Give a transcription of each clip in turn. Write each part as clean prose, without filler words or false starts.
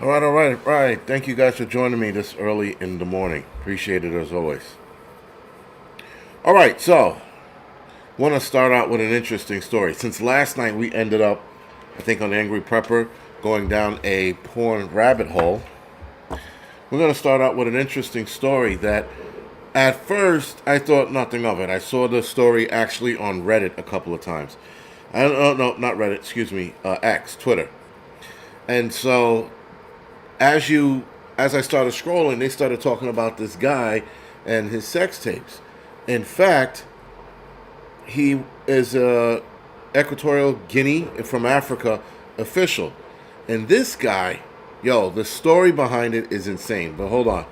All right, all right. Thank you guys for joining me this early in the morning. Appreciate it as always. All right, so want to start out with an interesting story. Since last night we ended up, I think, on Angry Prepper, going down a porn rabbit hole. We're going to start out with an interesting story that at first I thought nothing of it. I saw the story actually on Reddit a couple of times. I don't know, no, not Reddit, excuse me, X, Twitter. And so as I started scrolling, they started talking about this guy and his sex tapes. In fact, he is a Equatorial Guinea from Africa official. And this guy, the story behind it is insane. But hold on.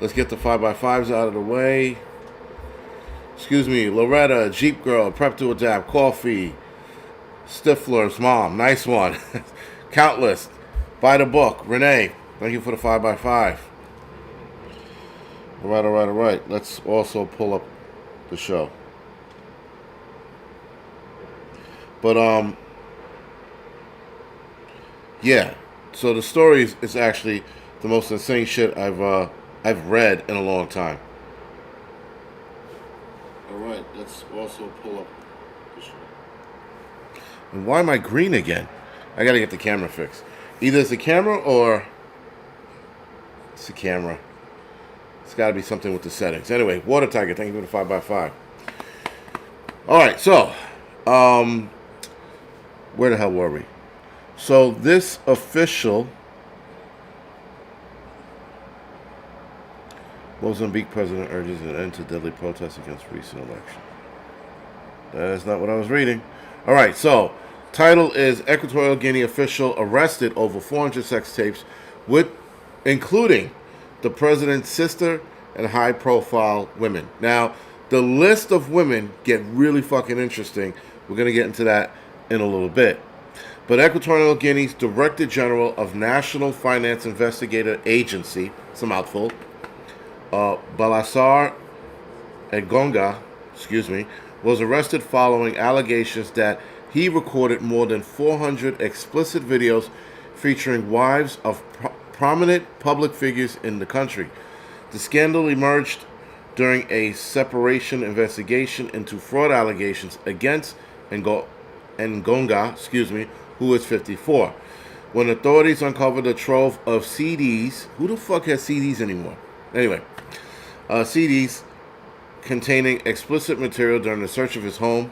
Let's get the 5x5s out of the way. Excuse me, Loretta, Jeep Girl, Prep to Adapt, Coffee, Stifler's Mom, nice one. Countless, Buy the Book, Renee, thank you for the 5x5. All right. Let's also pull up the show. But, yeah. So the story is actually the most insane shit I've read in a long time. All right, let's also pull up the show. And why am I green again? I gotta get the camera fixed. Either it's the camera or it's the camera. It's gotta be something with the settings. Anyway, Water Tiger, thank you for the 5x5. All right, so where the hell were we? So this official Mozambique president urges an end to deadly protests against recent election. That is not what I was reading. All right, so title is Equatorial Guinea official arrested over 400 sex tapes, including the president's sister and high-profile women. Now, the list of women get really fucking interesting. We're going to get into that in a little bit. But Equatorial Guinea's Director General of National Finance Investigator Agency, it's a mouthful, Balasar Engonga, was arrested following allegations that he recorded more than 400 explicit videos featuring wives of prominent public figures in the country. The scandal emerged during a separation investigation into fraud allegations against Engonga, who is 54. When authorities uncovered a trove of CDs, who the fuck has CDs anymore? Anyway, CDs containing explicit material during the search of his home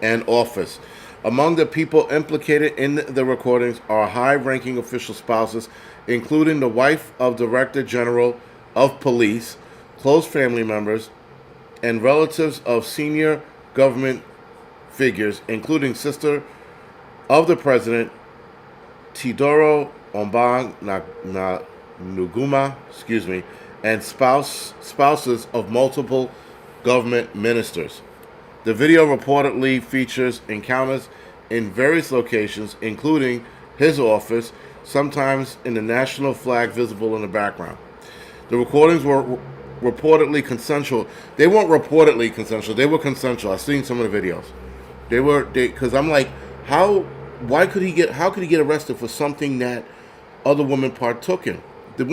and office. Among the people implicated in the recordings are high-ranking official spouses, including the wife of Director General of Police, close family members, and relatives of senior government figures, including sister of the president, Tidoro Ombang Nuguma, and spouses of multiple government ministers. The video reportedly features encounters in various locations, including his office, sometimes in the national flag visible in the background. The recordings were reportedly consensual. They weren't reportedly consensual. They were consensual. I've seen some of the videos. Because I'm like, how could he get arrested for something that other women partook in? They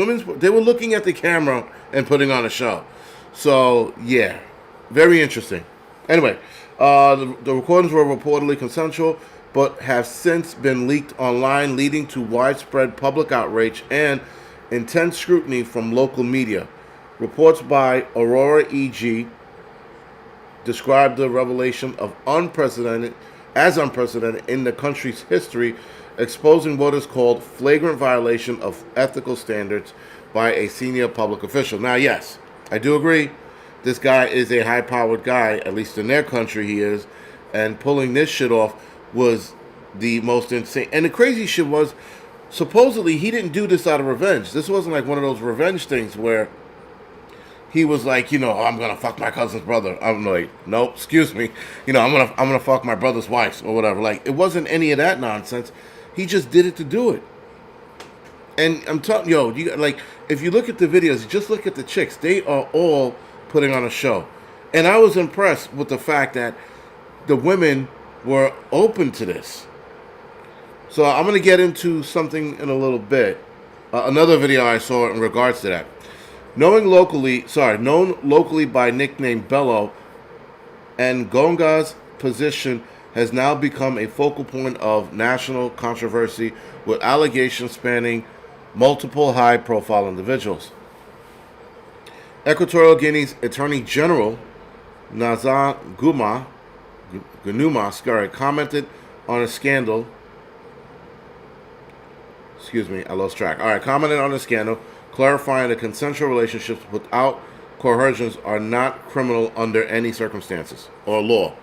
were looking at the camera and putting on a show. So, yeah, very interesting. Anyway, the recordings were reportedly consensual, but have since been leaked online, leading to widespread public outrage and intense scrutiny from local media. Reports by Aurora EG described the revelation of unprecedented in the country's history, exposing what is called flagrant violation of ethical standards by a senior public official. Now, yes, I do agree. This guy is a high-powered guy, at least in their country he is, and pulling this shit off was the most insane. And the crazy shit was, supposedly he didn't do this out of revenge. This wasn't like one of those revenge things where he was like, I'm gonna fuck my cousin's brother. I'm like, nope, excuse me. I'm gonna fuck my brother's wife or whatever. Like, it wasn't any of that nonsense. He just did it to do it. And I'm telling if you look at the videos, just look at the chicks. They are all putting on a show. And I was impressed with the fact that the women were open to this. So I'm going to get into something in a little bit. Another video I saw in regards to that. Known locally by nickname Bello, Ngonga's position has now become a focal point of national controversy with allegations spanning multiple high-profile individuals. Equatorial Guinea's Attorney General Nazar Gunuma commented on a scandal. Excuse me, I lost track. All right, commented on the scandal, clarifying that consensual relationships without coercions are not criminal under any circumstances or law.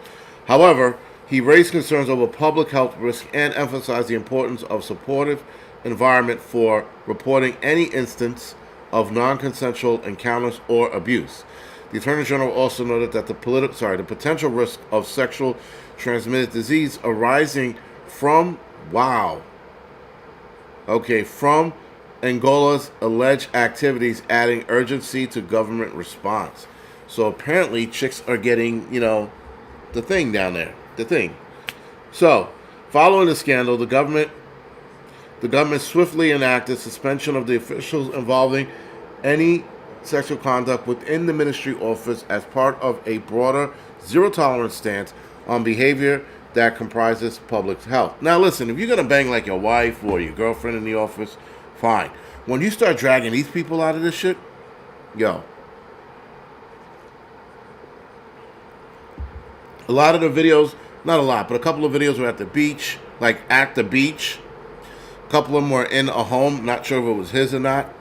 However, he raised concerns over public health risk and emphasized the importance of supportive environment for reporting any instance of non-consensual encounters or abuse. The Attorney General also noted that the potential risk of sexual transmitted disease arising from from Angola's alleged activities, adding urgency to government response. So apparently chicks are getting, the thing down there. The thing. So, following the scandal, the government swiftly enacted suspension of the officials involving any sexual conduct within the ministry office as part of a broader zero-tolerance stance on behavior that comprises public health. Now listen, if you're going to bang like your wife or your girlfriend in the office, fine. When you start dragging these people out of this shit, a lot of the videos, not a lot, but a couple of videos were at the beach, like at the beach. A couple of them were in a home, not sure if it was his or not.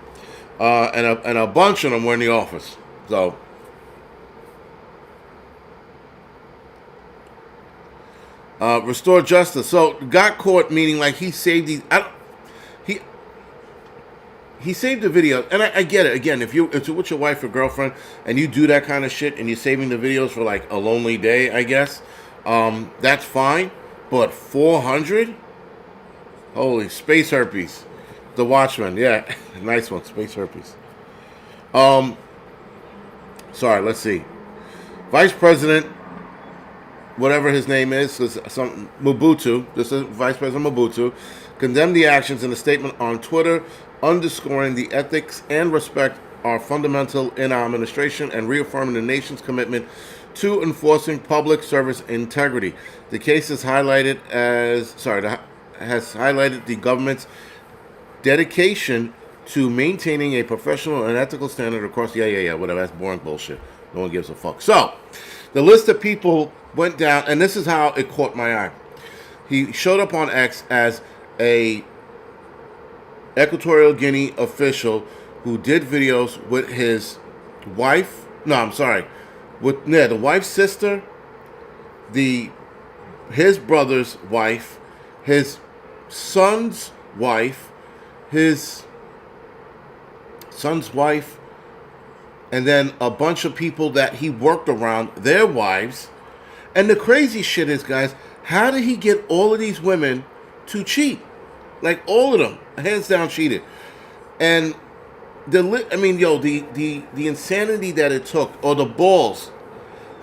And a bunch of them were in the office. So, restore justice. So, got caught meaning like he saved these. He saved the video, and I get it. Again, if you're with your wife or girlfriend and you do that kind of shit and you're saving the videos for like a lonely day, I guess, that's fine. But 400? Holy, space herpes. The Watchman, yeah. Nice one, space herpes. Sorry, let's see. Vice President, whatever his name is, Mobutu, this is Vice President Mobutu, condemned the actions in a statement on Twitter, underscoring the ethics and respect are fundamental in our administration and reaffirming the nation's commitment to enforcing public service integrity. The case has highlighted the government's dedication to maintaining a professional and ethical standard across whatever, that's boring bullshit. No one gives a fuck. So, the list of people went down, and this is how it caught my eye. He showed up on X as a Equatorial Guinea official who did videos with his wife. No, I'm sorry. With the wife's sister, his brother's wife, his son's wife, and then a bunch of people that he worked around, their wives. And the crazy shit is, guys, how did he get all of these women to cheat? Like, all of them, hands down, cheated. And the insanity that it took, or the balls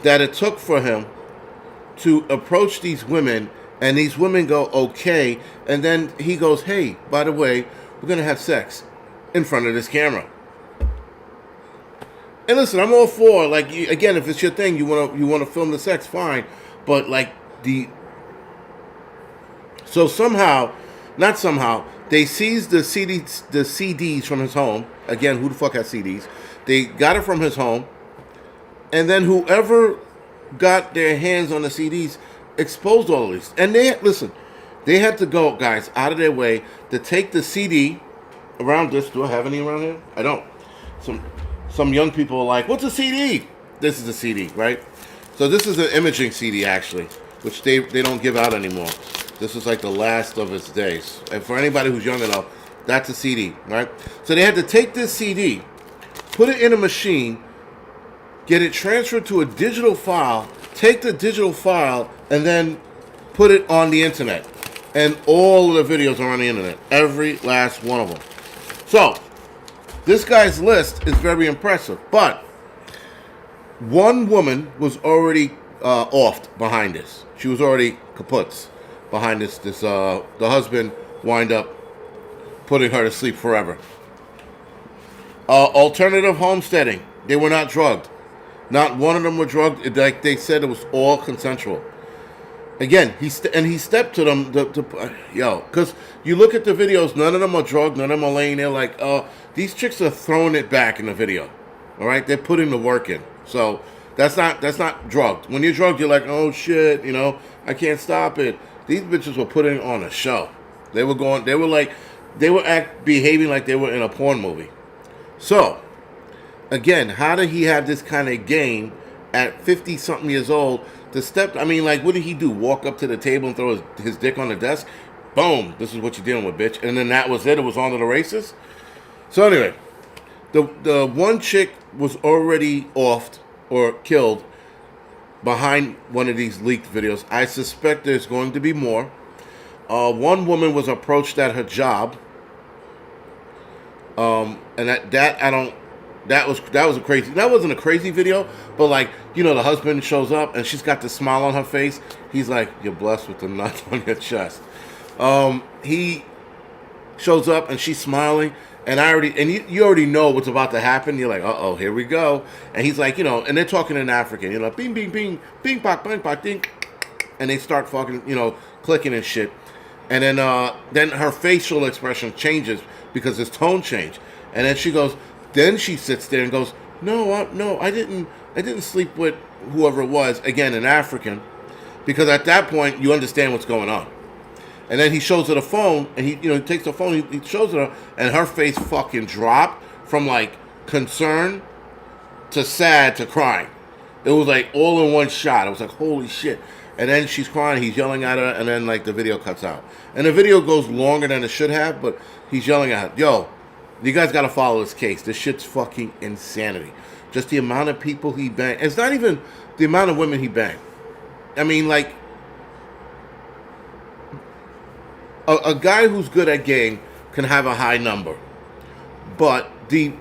that it took for him to approach these women, and these women go, okay, and then he goes, hey, by the way, we're going to have sex in front of this camera. And listen, I'm all for, like, again, if it's your thing, you want to film the sex, fine. But, like, so somehow, not somehow, they seized the CDs from his home. Again, who the fuck has CDs? They got it from his home. And then whoever got their hands on the CDs exposed all of these. And they had to go, guys, out of their way to take the CD around this. Do I have any around here? I don't. Some young people are like, what's a CD? This is a CD, right? So this is an imaging CD, actually, which they don't give out anymore. This is like the last of its days. And for anybody who's young enough, that's a CD, right? So they had to take this CD, put it in a machine, get it transferred to a digital file, take the digital file, and then put it on the internet. And all of the videos are on the internet. Every last one of them. So, this guy's list is very impressive. But one woman was already offed behind this. She was already kaput behind this. The husband wind up putting her to sleep forever. Alternative homesteading. They were not drugged. Not one of them were drugged. Like they said, it was all consensual. Again, he stepped to them, because you look at the videos, none of them are drugged, none of them are laying there like, these chicks are throwing it back in the video. All right, they're putting the work in. So that's not drugged. When you're drugged, you're like, oh shit, I can't stop it. These bitches were putting on a show. They were behaving like they were in a porn movie. So, again, how did he have this kind of game at 50-something years old to step? I mean, like, what did he do? Walk up to the table and throw his dick on the desk? Boom, this is what you're dealing with, bitch. And then that was it. It was on to the races. So anyway, the one chick was already offed or killed behind one of these leaked videos. I suspect there's going to be more. One woman was approached at her job. And that was a crazy. That wasn't a crazy video, but like, the husband shows up and she's got the smile on her face. He's like, "You're blessed with the nuts on your chest." He shows up and she's smiling, and you already know what's about to happen. You're like, "Uh-oh, here we go." And he's like, and they're talking in African, bing, bing, bing, bing, bang, bang, bang, ding, and they start fucking, clicking and shit. And then her facial expression changes because his tone changed. And then she sits there and goes, no, I didn't sleep with whoever it was, again, in African, because at that point, you understand what's going on. And then he shows her the phone, and he takes the phone, he shows her, and her face fucking dropped from, like, concern to sad to crying. It was, like, all in one shot. It was like, holy shit. And then she's crying, he's yelling at her, and then, like, the video cuts out. And the video goes longer than it should have, but he's yelling at her, yo, you guys got to follow this case. This shit's fucking insanity. Just the amount of people he banged. It's not even the amount of women he banged. I mean, like, a guy who's good at game can have a high number. But the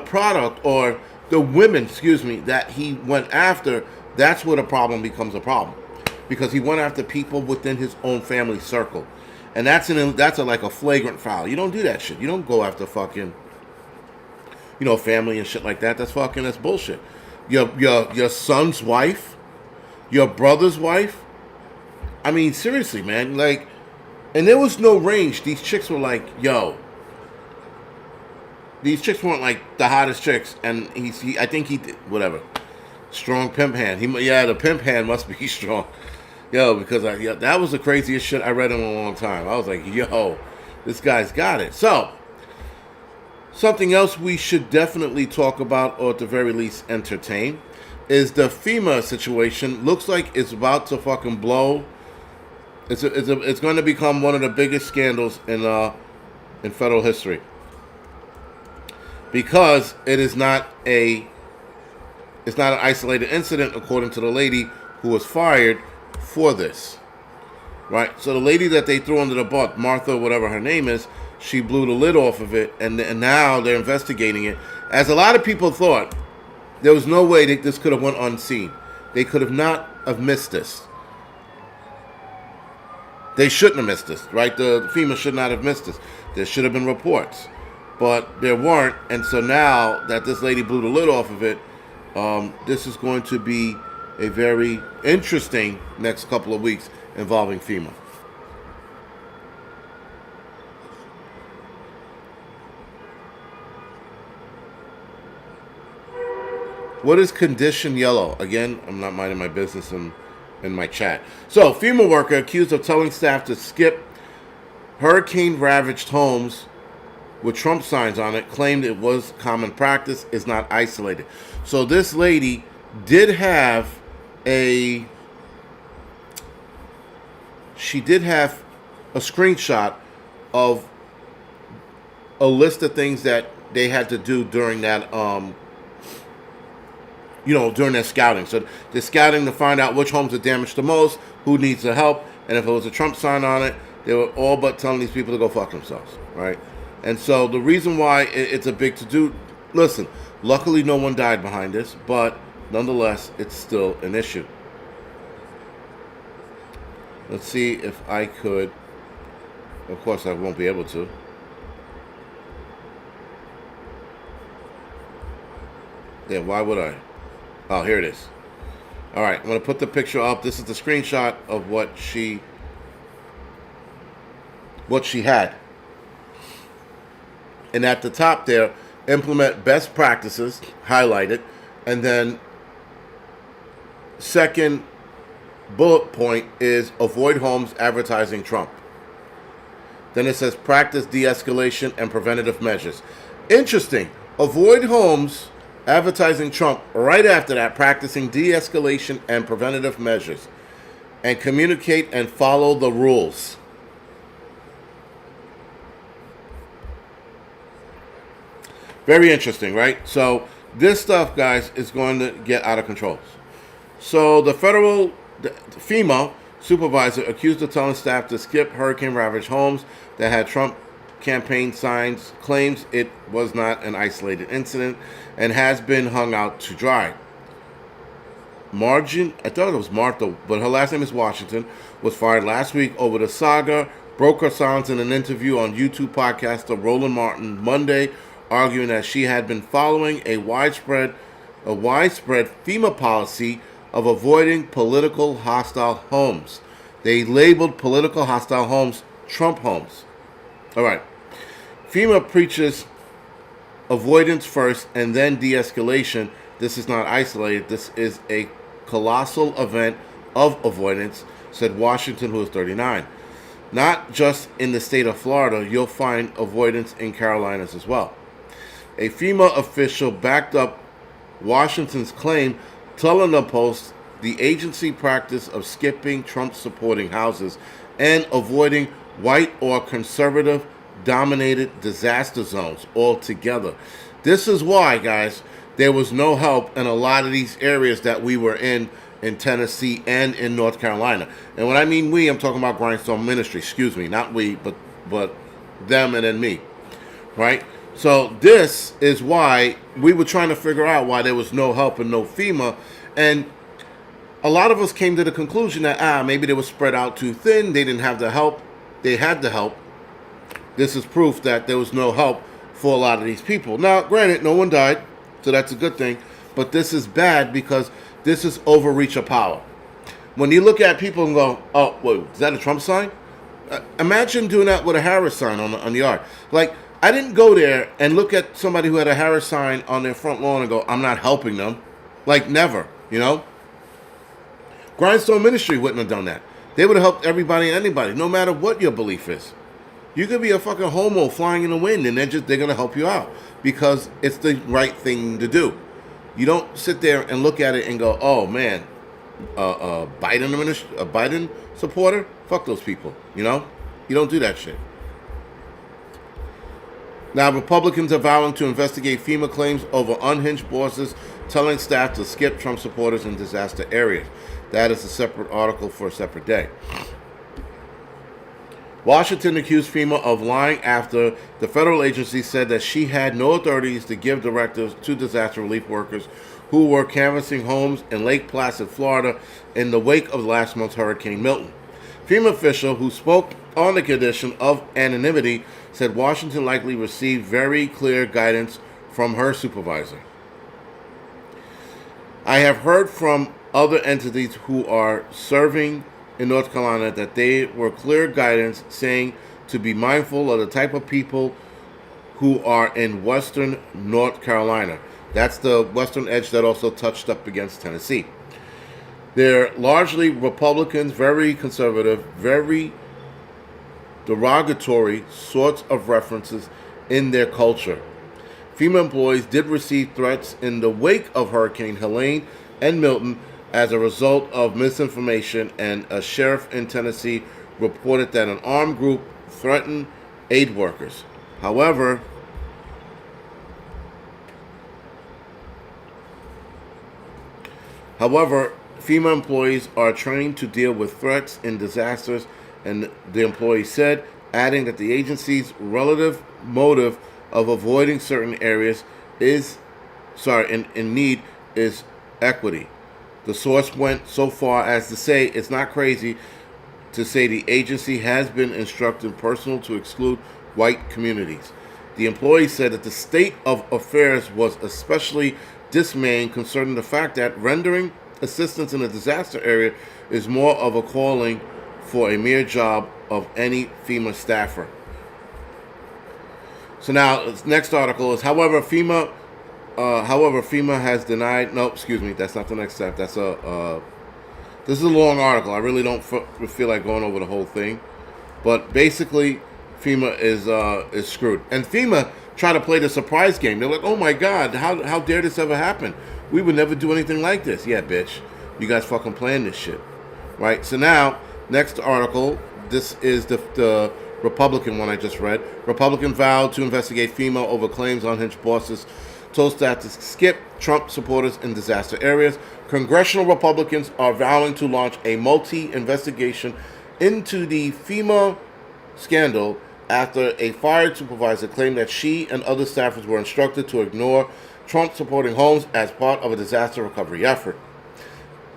product, or the women, that he went after, that's where the problem becomes a problem. Because he went after people within his own family circle. And that's like a flagrant foul. You don't do that shit. You don't go after fucking, family and shit like that. That's bullshit. Your son's wife, your brother's wife. I mean, seriously, man. Like, and there was no range. These chicks were like, yo. These chicks weren't like the hottest chicks, and I think he did whatever. Strong pimp hand. The pimp hand must be strong. Yo, because that was the craziest shit I read in a long time. I was like, yo, this guy's got it. So, something else we should definitely talk about, or at the very least entertain, is the FEMA situation. Looks like it's about to fucking blow. It's going to become one of the biggest scandals in federal history, because it's not an isolated incident, according to the lady who was fired for this, right? So the lady that they threw under the bus, Martha, whatever her name is, she blew the lid off of it, and now they're investigating it. As a lot of people thought, there was no way that this could have went unseen. They could have not have missed this. They shouldn't have missed this, right? The FEMA should not have missed this. There should have been reports, but there weren't. And so now that this lady blew the lid off of it, this is going to be a very interesting next couple of weeks involving FEMA. What is condition yellow? Again, I'm not minding my business in my chat. So, FEMA worker accused of telling staff to skip hurricane-ravaged homes with Trump signs on it, claimed it was common practice, is not isolated. So this lady did have a screenshot of a list of things that they had to do during that during their scouting. So they're scouting to find out which homes are damaged the most, who needs the help, and if it was a Trump sign on it, they were all but telling these people to go fuck themselves, right? And so the reason why it's a big to-do, listen, luckily no one died behind this, but nonetheless, it's still an issue. Let's see if I could, of course I won't be able to. Yeah, why would I? Oh, here it is. All right, I'm going to put the picture up. This is the screenshot of what she had. And at the top there, implement best practices, highlighted, and then second bullet point is avoid homes advertising Trump. Then it says practice de-escalation and preventative measures. Interesting. Avoid homes advertising Trump. Right after that, practicing de-escalation and preventative measures. And communicate and follow the rules. Very interesting, right? So this stuff, guys, is going to get out of control. So the FEMA supervisor accused of telling staff to skip hurricane-ravaged homes that had Trump campaign signs, claims it was not an isolated incident and has been hung out to dry. I thought it was Martha, but her last name is Washington, was fired last week over the saga, broke her silence in an interview on YouTube podcaster Roland Martin Monday, arguing that she had been following a widespread FEMA policy of avoiding political hostile homes. They labeled political hostile homes Trump homes. All right. FEMA preaches avoidance first and then de-escalation. This is not isolated. This is a colossal event of avoidance, said Washington, who is 39. Not just in the state of Florida, you'll find avoidance in Carolinas as well. A FEMA official backed up Washington's claim, telling the Post the agency practice of skipping Trump-supporting houses and avoiding white or conservative-dominated disaster zones altogether. This is why, guys, there was no help in a lot of these areas that we were in Tennessee and in North Carolina. And when I mean we, I'm talking about Grindstone Ministry. Excuse me, not we, but them and then me, right? So this is why we were trying to figure out why there was no help and no FEMA. And a lot of us came to the conclusion that, maybe they were spread out too thin. They didn't have the help. They had the help. This is proof that there was no help for a lot of these people. Now, granted, no one died, so that's a good thing. But this is bad because this is overreach of power. When you look at people and go, oh, wait, is that a Trump sign? Imagine doing that with a Harris sign on the yard. Like, I didn't go there and look at somebody who had a Harris sign on their front lawn and go, I'm not helping them. Like, never, you know? Grindstone Ministry wouldn't have done that. They would have helped everybody and anybody, no matter what your belief is. You could be a fucking homo flying in the wind, and they're going to help you out because it's the right thing to do. You don't sit there and look at it and go, oh, man, a Biden supporter? Fuck those people, you know? You don't do that shit. Now, Republicans are vowing to investigate FEMA claims over unhinged bosses telling staff to skip Trump supporters in disaster areas. That is a separate article for a separate day. Washington accused FEMA of lying after the federal agency said that she had no authorities to give directives to disaster relief workers who were canvassing homes in Lake Placid, Florida, in the wake of last month's Hurricane Milton. FEMA official who spoke on the condition of anonymity said Washington likely received very clear guidance from her supervisor. I have heard from other entities who are serving in North Carolina that they were clear guidance saying to be mindful of the type of people who are in western North Carolina. That's the western edge that also touched up against Tennessee. They're largely Republicans, very conservative, very derogatory sorts of references in their culture. FEMA employees did receive threats in the wake of Hurricane Helene and Milton as a result of misinformation, and a sheriff in Tennessee reported that an armed group threatened aid workers. However, FEMA employees are trained to deal with threats in disasters, and the employee said, adding that the agency's relative motive of avoiding certain areas in need is equity. The source went so far as to say it's not crazy to say the agency has been instructed personally to exclude white communities. The employee said that the state of affairs was especially dismaying concerning the fact that rendering assistance in a disaster area is more of a calling for a mere job of any FEMA staffer. So now, next article is, however, FEMA has denied. No, excuse me, that's not the next step. This is a long article. I really don't feel like going over the whole thing, but basically, FEMA is screwed. And FEMA tried to play the surprise game. They're like, "Oh my God, how dare this ever happen? We would never do anything like this." Yeah, bitch, you guys fucking planned this shit, right? So now, next article. This is the Republican one I just read. Republican vowed to investigate FEMA over claims unhinged bosses told staff to skip Trump supporters in disaster areas. Congressional Republicans are vowing to launch a multi-investigation into the FEMA scandal after a fired supervisor claimed that she and other staffers were instructed to ignore Trump supporting homes as part of a disaster recovery effort.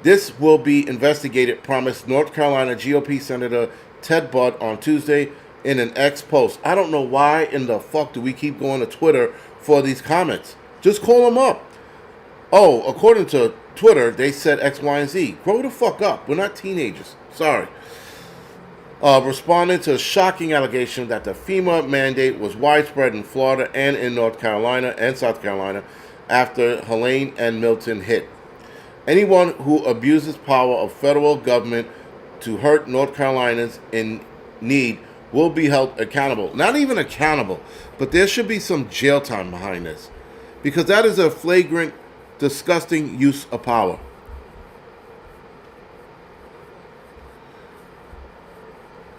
This will be investigated, promised North Carolina GOP Senator Ted Budd on Tuesday in an X post. I don't know why in the fuck do we keep going to Twitter for these comments. Just call them up. Oh, according to Twitter, they said X, Y, and Z. Grow the fuck up. We're not teenagers. Sorry. Responding to a shocking allegation that the FEMA mandate was widespread in Florida and in North Carolina and South Carolina after Helene and Milton hit. Anyone who abuses power of federal government to hurt North Carolinians in need will be held accountable. Not even accountable, but there should be some jail time behind this, because that is a flagrant, disgusting use of power.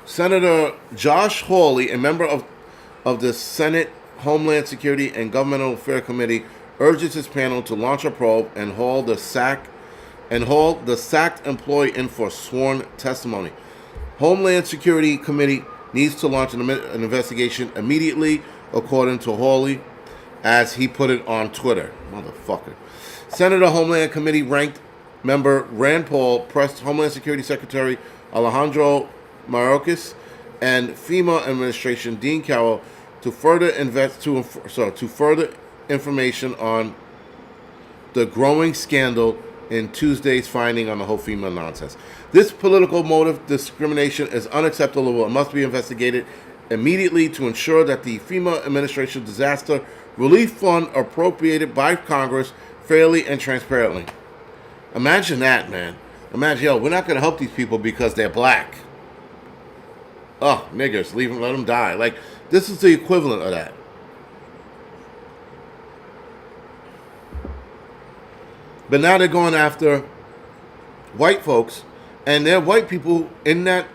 Senator Josh Hawley, a member of the Senate Homeland Security and Governmental Affairs Committee, urges his panel to launch a probe and haul the sacked employee in for sworn testimony. Homeland Security Committee needs to launch an investigation immediately, according to Hawley, as he put it on Twitter. Motherfucker. Senator Homeland Committee ranked member Rand Paul pressed Homeland Security Secretary Alejandro Mayorkas and FEMA Administration Dean Carroll to further information on the growing scandal in Tuesday's finding on the whole FEMA nonsense. This political motive discrimination is unacceptable and must be investigated immediately to ensure that the FEMA administration disaster relief fund appropriated by Congress fairly and transparently. Imagine that, man. Imagine, we're not going to help these people because they're black. Oh, niggers, leave them, let them die. Like, this is the equivalent of that. But now they're going after white folks, and there are white people in that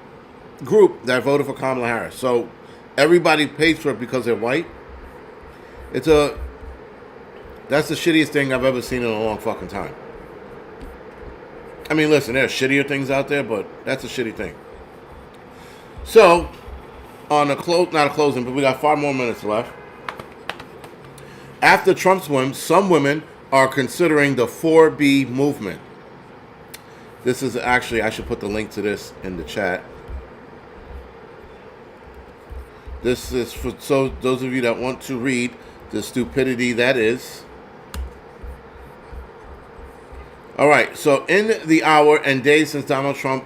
group that voted for Kamala Harris. So everybody pays for it because they're white. That's the shittiest thing I've ever seen in a long fucking time. I mean, listen, there are shittier things out there, but that's a shitty thing. So, on not a closing, but we got 5 more minutes left. After Trump's win, some women are considering the 4B movement. This is actually, I should put the link to this in the chat. This is for those of you that want to read the stupidity that is. All right, so in the hour and days since Donald Trump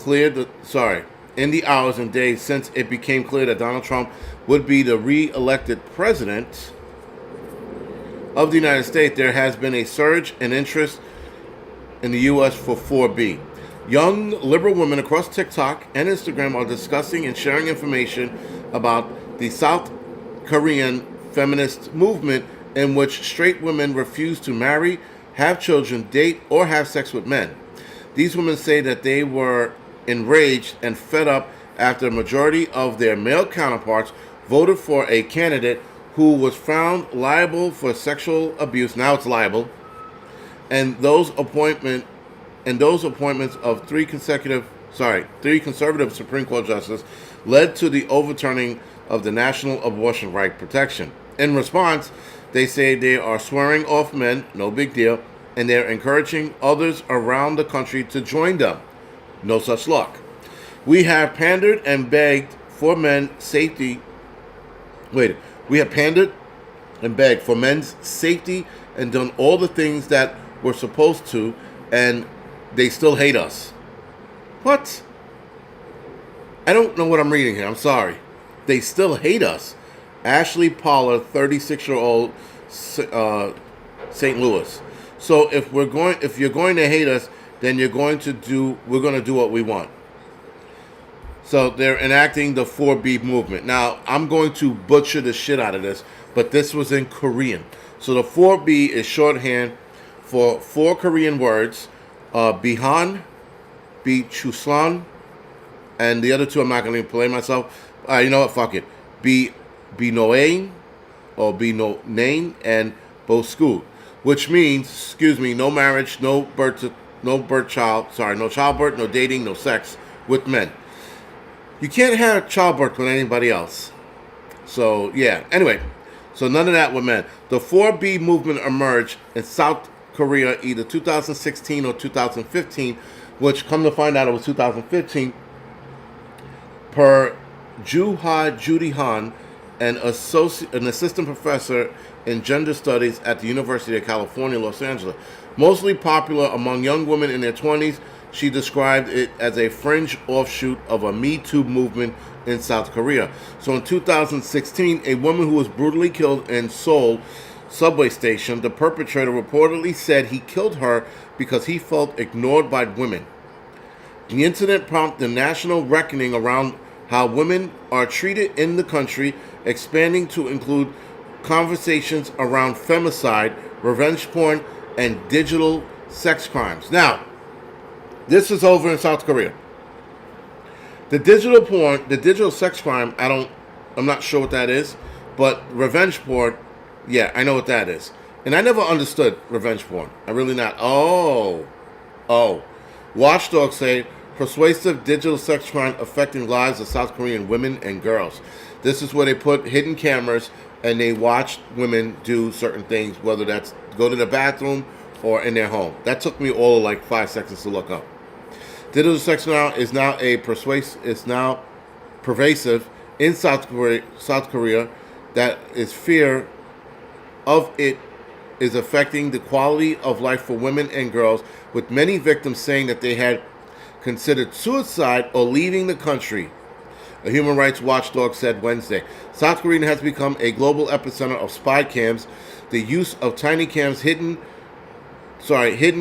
in the hours and days since it became clear that Donald Trump would be the re-elected president of the United States, there has been a surge in interest in the U.S. for 4B. Young liberal women across TikTok and Instagram are discussing and sharing information about the South Korean feminist movement, in which straight women refuse to marry, have children, date, or have sex with men. These women say that they were enraged and fed up after a majority of their male counterparts voted for a candidate who was found liable for sexual abuse. Now it's liable. And those appointments of three conservative Supreme Court justices led to the overturning of the National Abortion Right Protection. In response, they say they are swearing off men, no big deal, and they're encouraging others around the country to join them. No such luck. We have pandered and begged for men's safety and and done all the things that we're supposed to, and they still hate us. What? I don't know what I'm reading here. I'm sorry. They still hate us. Ashley Pollard, 36-year-old, St. Louis. So if you're going to hate us, then we're going to do what we want. So they're enacting the 4B movement. Now, I'm going to butcher the shit out of this, but this was in Korean. So the 4B is shorthand for 4 Korean words, Bihan, Bichuslan, and the other 2 I'm not going to play myself. You know what? Fuck it. Binoain or Binonain and Bosku, which means, no marriage, no childbirth, no dating, no sex with men. You can't have childbirth with anybody else. So, yeah. Anyway, so none of that with men. The 4B movement emerged in South Korea either 2016 or 2015, which, come to find out, it was 2015, per Juha Judy Han, an assistant professor in gender studies at the University of California, Los Angeles. Mostly popular among young women in their 20s, she described it as a fringe offshoot of a Me Too movement in South Korea. So in 2016, a woman who was brutally killed in Seoul subway station, the perpetrator reportedly said he killed her because he felt ignored by women. The incident prompted a national reckoning around how women are treated in the country, expanding to include conversations around femicide, revenge porn, and digital sex crimes. Now, this is over in South Korea. The digital sex crime, I'm not sure what that is, but revenge porn, yeah, I know what that is. And I never understood revenge porn. I really not. Oh. Watchdogs say persuasive digital sex crime affecting lives of South Korean women and girls. This is where they put hidden cameras and they watch women do certain things, whether that's go to the bathroom or in their home. That took me all of like 5 seconds to look up. Digital sex now is now pervasive in South Korea. That is fear of it is affecting the quality of life for women and girls, with many victims saying that they had considered suicide or leaving the country. A human rights watchdog said Wednesday. South Korea has become a global epicenter of spy cams. The use of tiny cams, hidden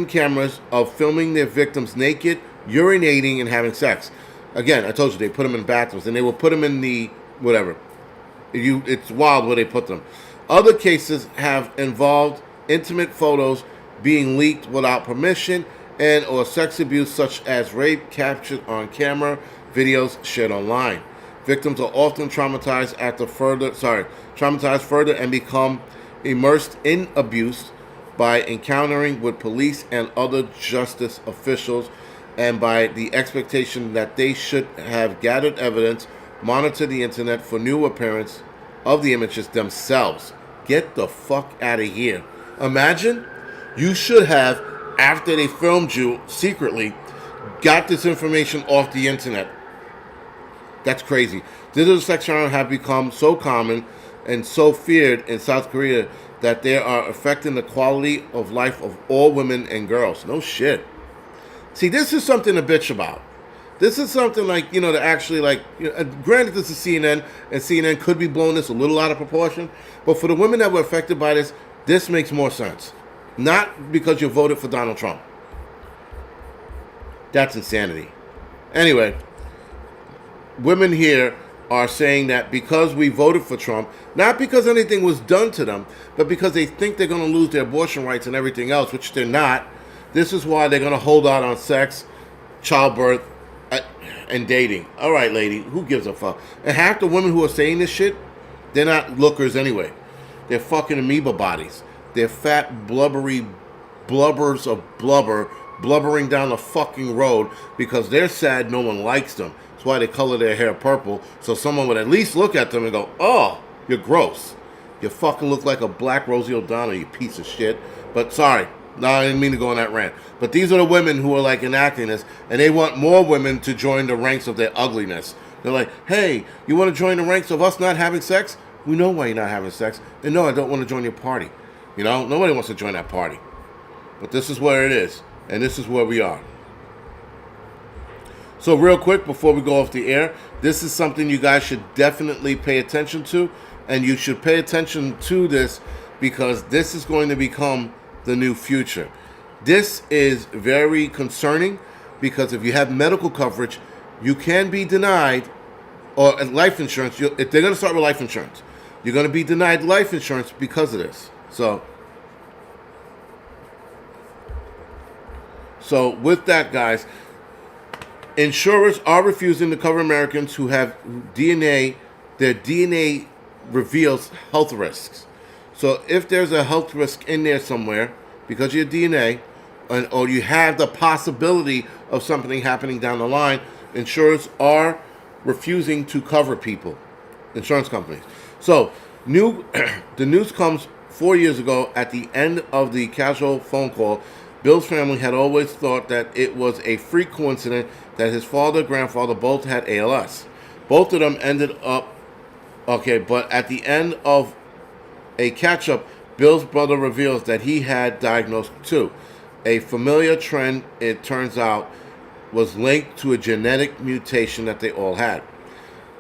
cameras of filming their victims naked, urinating, and having sex. Again, I told you they put them in bathrooms, and they will put them in the whatever. It's wild where they put them. Other cases have involved intimate photos being leaked without permission and or sex abuse such as rape captured on camera, videos shared online. Victims are often traumatized further and become immersed in abuse by encountering with police and other justice officials, and by the expectation that they should have gathered evidence, monitor the internet for new appearance of the images themselves. Get the fuck out of here. Imagine you should have, after they filmed you secretly, got this information off the internet. That's crazy. Digital sex crimes have become so common and so feared in South Korea that they are affecting the quality of life of all women and girls. No shit. See, this is something to bitch about. This is something like, to actually granted this is CNN, and CNN could be blowing this a little out of proportion, but for the women that were affected by this, this makes more sense. Not because you voted for Donald Trump. That's insanity. Anyway, women here are saying that because we voted for Trump, not because anything was done to them, but because they think they're going to lose their abortion rights and everything else, which they're not. This is why they're going to hold out on sex, childbirth, and dating. All right, lady, who gives a fuck? And half the women who are saying this shit, they're not lookers anyway. They're fucking amoeba bodies. They're fat, blubbery blubbers of blubber, blubbering down the fucking road because they're sad no one likes them. That's why they color their hair purple, so someone would at least look at them and go, oh, you're gross. You fucking look like a black Rosie O'Donnell, you piece of shit. But sorry. No, I didn't mean to go on that rant. But these are the women who are enacting this, and they want more women to join the ranks of their ugliness. They're like, hey, you want to join the ranks of us not having sex? We know why you're not having sex. And no, I don't want to join your party. You know, nobody wants to join that party. But this is where it is, and this is where we are. So real quick, before we go off the air, this is something you guys should definitely pay attention to, and you should pay attention to this because this is going to become the new future. This is very concerning because if you have medical coverage, you can be denied, or life insurance, if they're going to start with life insurance, you're going to be denied life insurance because of this. So with that, guys, insurers are refusing to cover Americans who have their DNA reveals health risks. So if there's a health risk in there somewhere because of your DNA, or you have the possibility of something happening down the line, insurers are refusing to cover people, insurance companies. So the news comes 4 years ago at the end of the casual phone call. Bill's family had always thought that it was a freak coincidence that his father and grandfather both had ALS. Both of them ended up okay, but at the end of a catch-up, Bill's brother reveals that he had diagnosed too. A familiar trend, it turns out, was linked to a genetic mutation that they all had.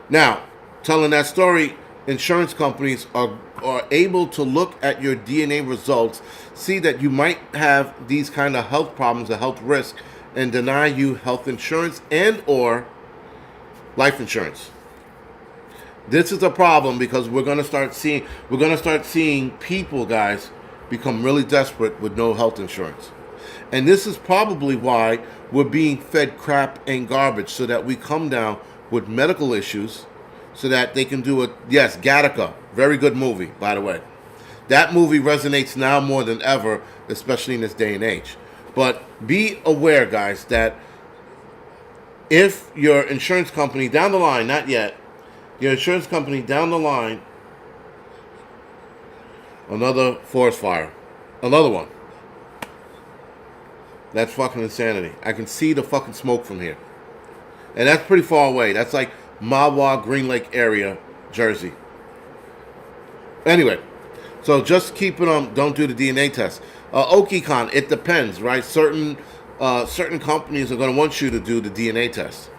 Now, telling that story, insurance companies are able to look at your DNA results, see that you might have these kind of health problems, a health risk, and deny you health insurance and or life insurance. This is a problem because we're going to start seeing people, guys, become really desperate with no health insurance. And this is probably why we're being fed crap and garbage so that we come down with medical issues so that they can do it. Yes, Gattaca, very good movie, by the way. That movie resonates now more than ever, especially in this day and age. But be aware, guys, that if your insurance company down the line, not yet, your insurance company down the line, another forest fire, another one. That's fucking insanity. I can see the fucking smoke from here. And that's pretty far away. That's like Mahwah, Green Lake area, Jersey. Anyway, so just keep it on, don't do the DNA test. OkiCon, it depends, right? Certain companies are going to want you to do the DNA test,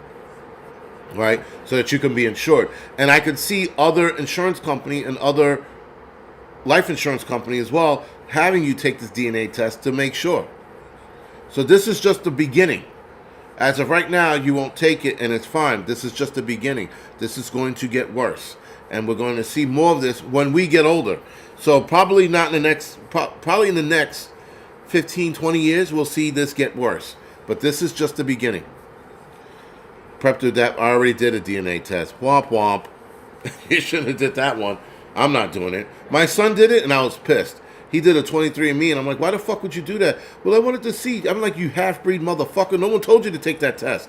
right? So that you can be insured. And I could see other insurance company and other life insurance company as well having you take this DNA test to make sure. So this is just the beginning. As of right now, you won't take it and it's fine. This is just the beginning. This is going to get worse. And we're going to see more of this when we get older. So probably in the next 15, 20 years, we'll see this get worse. But this is just the beginning. Prep to that. I already did a DNA test. Womp womp. You shouldn't have did that one. I'm not doing it. My son did it and I was pissed. He did a 23andMe, and I'm like, why the fuck would you do that? Well, I wanted to see. I'm like, you half-breed motherfucker. No one told you to take that test.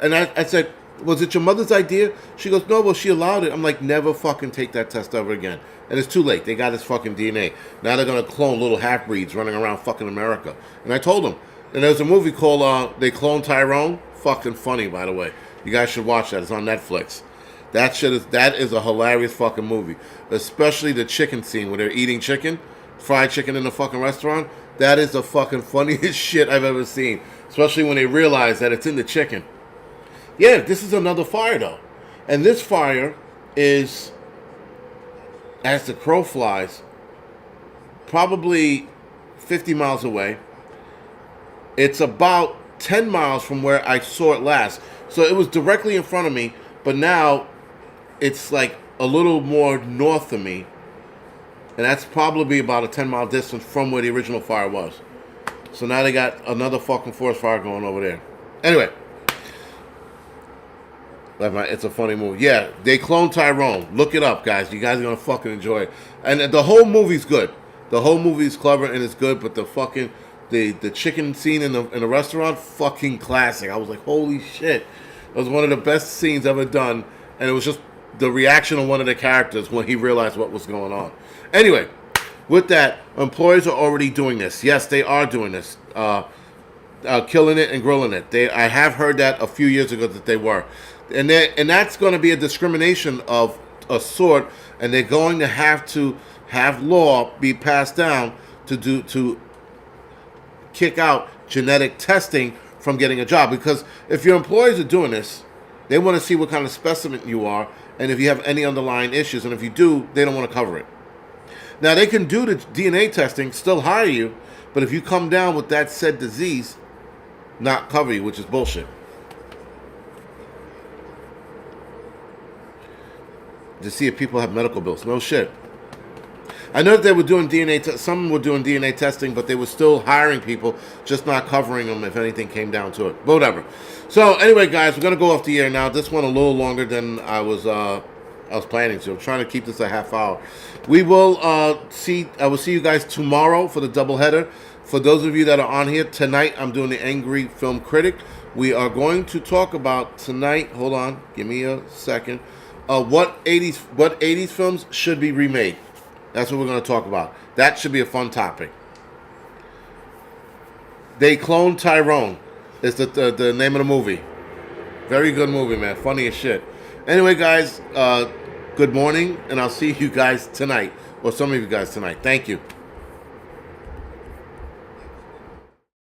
And I said, was it your mother's idea? She goes, no, well, she allowed it. I'm like, never fucking take that test ever again. And it's too late. They got his fucking DNA. Now they're going to clone little half-breeds running around fucking America. And I told him. And there's a movie called They Clone Tyrone. Fucking funny, by the way. You guys should watch that. It's on Netflix. That is a hilarious fucking movie. Especially the chicken scene where they're eating chicken. Fried chicken in the fucking restaurant. That is the fucking funniest shit I've ever seen. Especially when they realize that it's in the chicken. Yeah, this is another fire though. And this fire is, as the crow flies, probably 50 miles away. It's about 10 miles from where I saw it last. So it was directly in front of me, but now it's like a little more north of me. And that's probably about a 10-mile distance from where the original fire was. So now they got another fucking forest fire going over there. Anyway. It's a funny movie. Yeah, They Clone Tyrone. Look it up, guys. You guys are going to fucking enjoy it. And the whole movie's good. The whole movie's clever and it's good, but the fucking, the chicken scene in the restaurant, fucking classic. I was like, holy shit. It was one of the best scenes ever done. And it was just the reaction of one of the characters when he realized what was going on. Anyway, with that, employers are already doing this. Yes, they are doing this. Killing it and grilling it. I have heard that a few years ago that they were. And that's going to be a discrimination of a sort, and they're going to have law be passed down to kick out genetic testing from getting a job. Because if your employers are doing this, they want to see what kind of specimen you are and if you have any underlying issues. And if you do, they don't want to cover it. Now, they can do the DNA testing, still hire you, but if you come down with that said disease, not cover you, which is bullshit. To see if people have medical bills. No shit. I know that they were doing some were doing DNA testing, but they were still hiring people, just not covering them if anything came down to it. But whatever. So anyway, guys, we're gonna go off the air now. This one a little longer than I was planning to. I'm trying to keep this a half hour. I will see you guys tomorrow for the doubleheader. For those of you that are on here tonight, I'm doing the Angry Film Critic. We are going to talk about tonight. Hold on, give me a second. What 80s films should be remade. That's what we're going to talk about. That should be a fun topic. They Cloned Tyrone is the name of the movie. Very good movie, man. Funny as shit. Anyway, guys, good morning, and I'll see you guys tonight, or some of you guys tonight. Thank you.